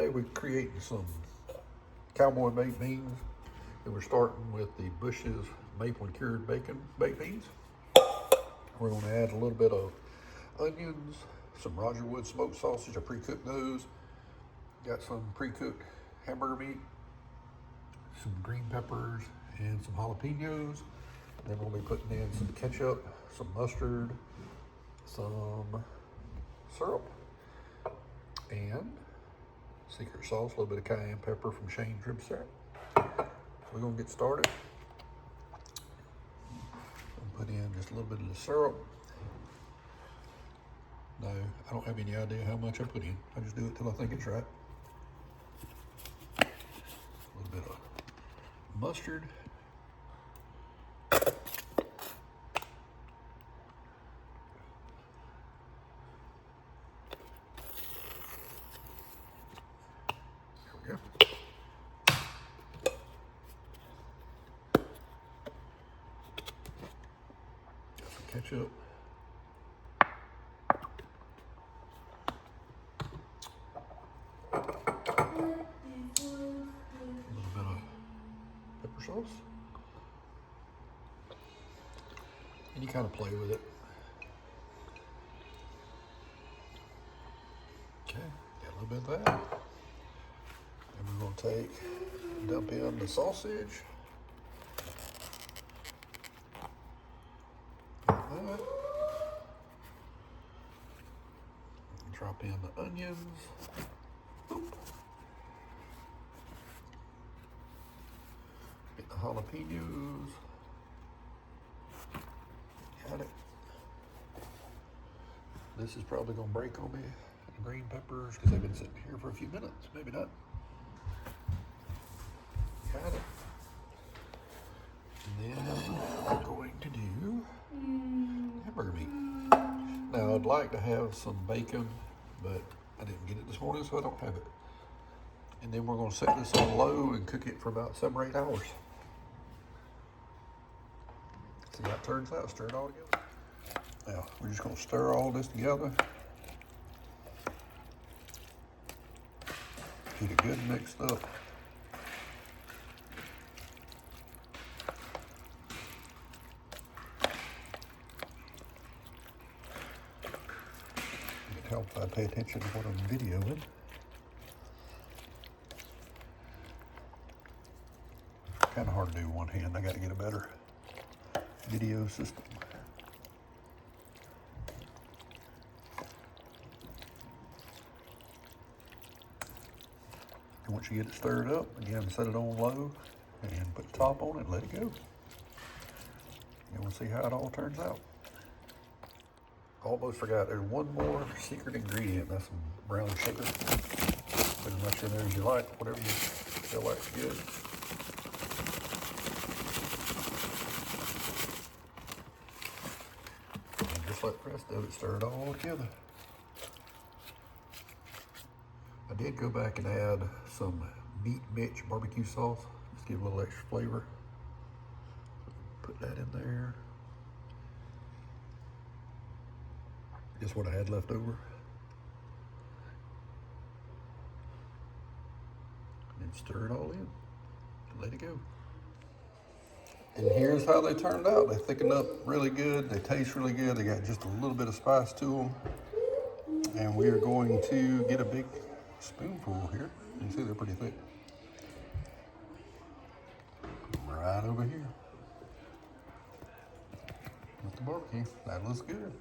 Today we're creating some cowboy baked beans, and we're starting with the Bush's maple and cured bacon baked beans. We're going to add a little bit of onions, some Roger Wood smoked sausage. I pre-cooked those. Got some pre-cooked hamburger meat, some green peppers, and some jalapeños. Then we'll be putting in some ketchup, some mustard, some syrup, and secret sauce, a little bit of cayenne pepper from Shane's Rib Syrup. So we're gonna get started. I'll put in just a little bit of the syrup. No, I don't have any idea how much I put in. I just do it till I think it's right. A little bit of mustard. There we go. Got some ketchup. Pepper sauce. And you kind of play with it. Okay, got a little bit of that. And we're going to dump in the sausage. Like that. Drop in the onions. Get the jalapenos. Got it. This is probably gonna break on me. The green peppers, because they've been sitting here for a few minutes. Maybe not. Got it. And then I'm going to do hamburger meat. Now I'd like to have some bacon, but I didn't get it this morning, so I don't have it. And then we're gonna set this on low and cook it for about 7 or 8 hours. See how it turns out, stir it all together. Now, we're just gonna stir all this together. Get it good mixed up. It helps I pay attention to what I'm videoing. Kind of hard to do with one hand. I got to get a better video system. And once you get it stirred up, again, set it on low and put the top on it and let it go. And we'll see how it all turns out. Almost forgot, there's one more secret ingredient. That's some brown sugar. Put as much in there as you like, whatever you feel like's good. And just like the rest of it, stir it all together. I did go back and add some Meat Mitch barbecue sauce. Just give a little extra flavor. Put that in there. Just what I had left over. And stir it all in. And let it go. And here's how they turned out. They thickened up really good. They taste really good. They got just a little bit of spice to them. And we are going to get a big spoonful here. You can see they're pretty thick. Right over here. With the barbecue. That looks good.